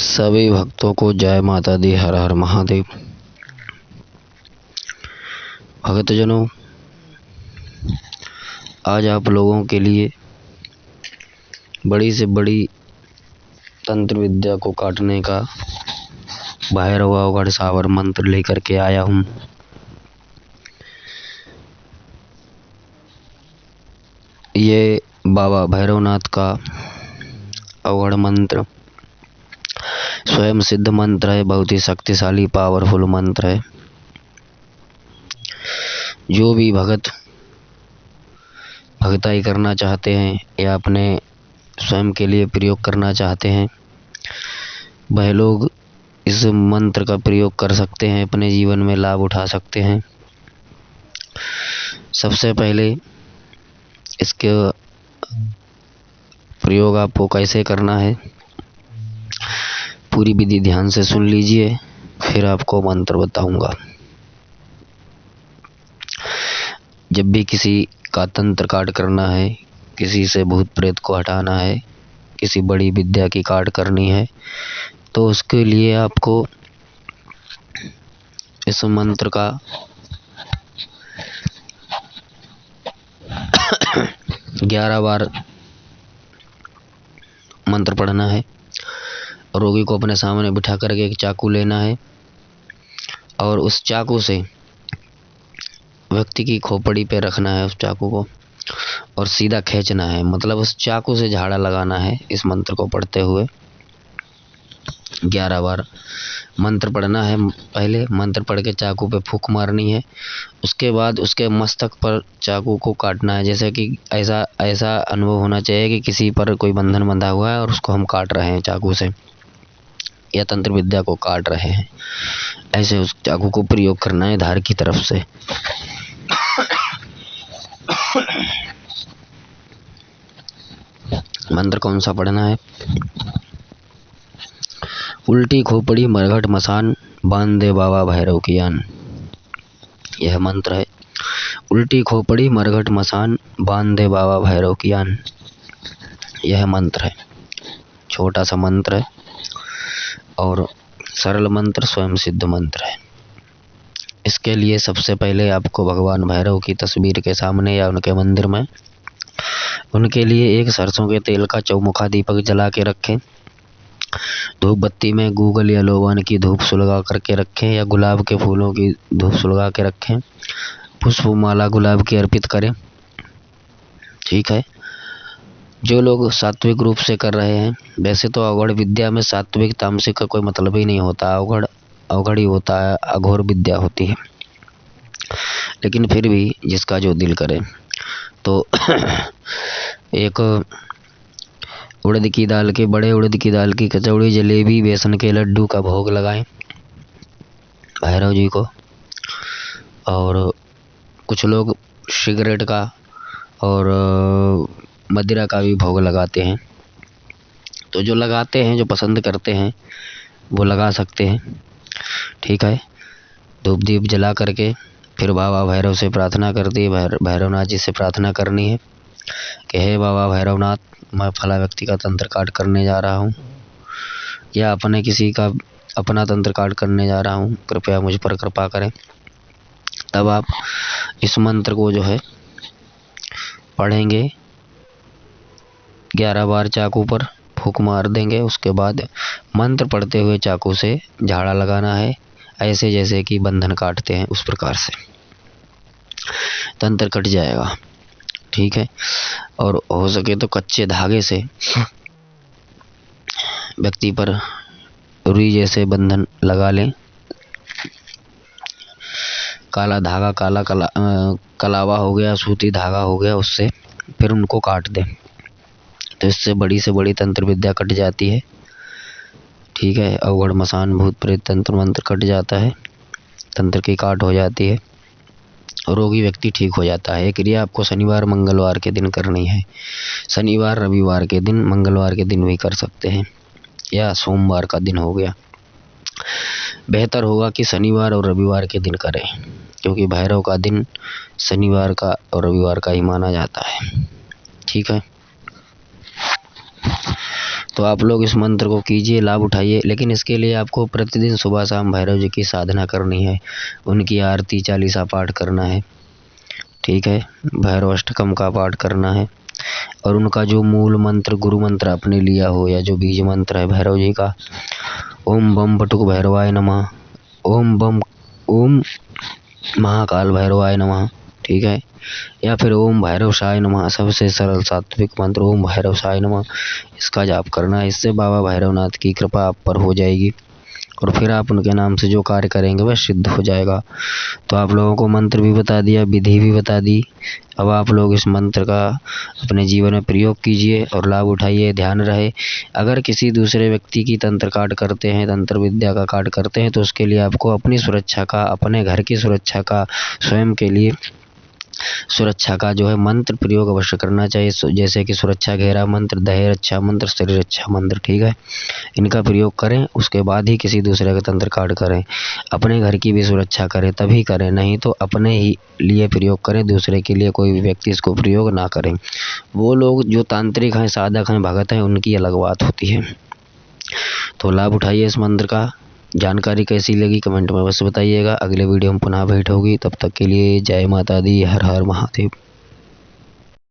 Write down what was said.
सभी भक्तों को जय माता दी, हर हर महादेव। भक्तजनों, आज आप लोगों के लिए बड़ी से बड़ी तंत्र विद्या को काटने का भैरव अवगढ़ सावर मंत्र लेकर के आया हूँ। ये बाबा भैरवनाथ का अवगढ़ मंत्र स्वयं सिद्ध मंत्र है, बहुत ही शक्तिशाली पावरफुल मंत्र है। जो भी भगताई करना चाहते हैं या अपने स्वयं के लिए प्रयोग करना चाहते हैं, वह लोग इस मंत्र का प्रयोग कर सकते हैं, अपने जीवन में लाभ उठा सकते हैं। सबसे पहले इसके प्रयोग आपको कैसे करना है, पूरी विधि ध्यान से सुन लीजिए, फिर आपको मंत्र बताऊंगा। जब भी किसी का तंत्र काट करना है, किसी से भूत प्रेत को हटाना है, किसी बड़ी विद्या की काट करनी है, तो उसके लिए आपको इस मंत्र का 11 बार मंत्र पढ़ना है। रोगी को अपने सामने बिठा करके एक चाकू लेना है और उस चाकू से व्यक्ति की खोपड़ी पे रखना है उस चाकू को और सीधा खींचना है, मतलब उस चाकू से झाड़ा लगाना है। इस मंत्र को पढ़ते हुए 11 बार मंत्र पढ़ना है। पहले मंत्र पढ़ के चाकू पे फूंक मारनी है, उसके बाद उसके मस्तक पर चाकू को काटना है। जैसे कि ऐसा अनुभव होना चाहिए कि किसी पर कोई बंधन बंधा हुआ है और उसको हम काट रहे हैं चाकू से, या तंत्र विद्या को काट रहे हैं। ऐसे उस चाकू को प्रयोग करना है धार की तरफ से। मंत्र कौन सा पढ़ना है? उल्टी खोपड़ी मरघट मसान, बांध दे बाबा भैरव की आन। यह मंत्र है। उल्टी खोपड़ी मरघट मसान, बांध दे बाबा भैरव की आन। यह मंत्र है। छोटा सा मंत्र है और सरल मंत्र, स्वयं सिद्ध मंत्र है। इसके लिए सबसे पहले आपको भगवान भैरव की तस्वीर के सामने या उनके मंदिर में उनके लिए एक सरसों के तेल का चौमुखा दीपक जला के रखें। धूप बत्ती में गूगल या लोबान की धूप सुलगा करके रखें या गुलाब के फूलों की धूप सुलगा के रखें। पुष्प माला गुलाब की अर्पित करें। ठीक है। जो लोग सात्विक रूप से कर रहे हैं, वैसे तो अवगढ़ विद्या में सात्विक तामसिक का कोई मतलब ही नहीं होता, अवगढ़ ही होता है, अघोर विद्या होती है। लेकिन फिर भी जिसका जो दिल करे तो एक उड़द की दाल के बड़े उड़द की दाल की कचौड़ी, जलेबी, बेसन के लड्डू का भोग लगाएं भैरव जी को। और कुछ लोग सिगरेट का और मदिरा का भी भोग लगाते हैं। तो जो लगाते हैं, जो पसंद करते हैं, वो लगा सकते हैं। ठीक है। धूप दीप जला करके फिर बाबा भैरव से प्रार्थना करती है। भैरवनाथ जी से प्रार्थना करनी है कि हे बाबा भैरवनाथ, मैं फला व्यक्ति का तंत्र काट करने जा रहा हूँ या अपने किसी का अपना तंत्र काट करने जा रहा हूँ, कृपया मुझ पर कृपा करें। तब आप इस मंत्र को जो है पढ़ेंगे, 11 बार चाकू पर फूंक मार देंगे। उसके बाद मंत्र पढ़ते हुए चाकू से झाड़ा लगाना है, ऐसे जैसे कि बंधन काटते हैं उस प्रकार से तंत्र कट जाएगा। ठीक है। और हो सके तो कच्चे धागे से व्यक्ति पर रुई जैसे बंधन लगा लें। काला धागा, कलावा हो गया, सूती धागा हो गया, उससे फिर उनको काट दें, तो इससे बड़ी से बड़ी तंत्र विद्या कट जाती है। ठीक है। अवगढ़ मसान भूत प्रेत तंत्र मंत्र कट जाता है, तंत्र की काट हो जाती है, रोगी व्यक्ति ठीक हो जाता है। ये क्रिया आपको शनिवार मंगलवार के दिन करनी है। शनिवार रविवार के दिन, मंगलवार के दिन भी कर सकते हैं, या सोमवार का दिन हो गया। बेहतर होगा कि शनिवार और रविवार के दिन करें, क्योंकि भैरव का दिन शनिवार का और रविवार का ही माना जाता है। ठीक है। तो आप लोग इस मंत्र को कीजिए, लाभ उठाइए। लेकिन इसके लिए आपको प्रतिदिन सुबह शाम भैरव जी की साधना करनी है, उनकी आरती चालीसा पाठ करना है, ठीक है, भैरव अष्टकम का पाठ करना है। और उनका जो मूल मंत्र गुरु मंत्र आपने लिया हो या जो बीज मंत्र है भैरव जी का, ओम बम बटुक भैरवाय नमः, ओम महाकाल भैरवाय नमः, ठीक है, या फिर ओम भैरव साय नमः, सबसे सरल सात्विक मंत्र ओम भैरव साय नमः, इसका जाप करना है। इससे बाबा भैरवनाथ की कृपा आप पर हो जाएगी और फिर आप उनके नाम से जो कार्य करेंगे वह सिद्ध हो जाएगा। तो आप लोगों को मंत्र भी बता दिया, विधि भी बता दी। अब आप लोग इस मंत्र का अपने जीवन में प्रयोग कीजिए और लाभ उठाइए। ध्यान रहे, अगर किसी दूसरे व्यक्ति की तंत्र काट करते हैं, तंत्र विद्या का काट करते हैं, तो उसके लिए आपको अपनी सुरक्षा का, अपने घर की सुरक्षा का, स्वयं के लिए सुरक्षा का जो है मंत्र प्रयोग अवश्य करना चाहिए। जैसे कि सुरक्षा घेरा मंत्र, दहेज रक्षा मंत्र, शरीर रक्षा मंत्र, ठीक है, इनका प्रयोग करें। उसके बाद ही किसी दूसरे का तंत्र काट करें। अपने घर की भी सुरक्षा करें तभी करें, नहीं तो अपने ही लिए प्रयोग करें, दूसरे के लिए कोई भी व्यक्ति इसको प्रयोग ना करें। वो लोग जो तांत्रिक हैं, साधक हैं, भगत हैं, उनकी अलग बात होती है। तो लाभ उठाइए इस मंत्र का। जानकारी कैसी लगी कमेंट में बस बताइएगा। अगले वीडियो में पुनः भेंट होगी, तब तक के लिए जय माता दी, हर हर महादेव।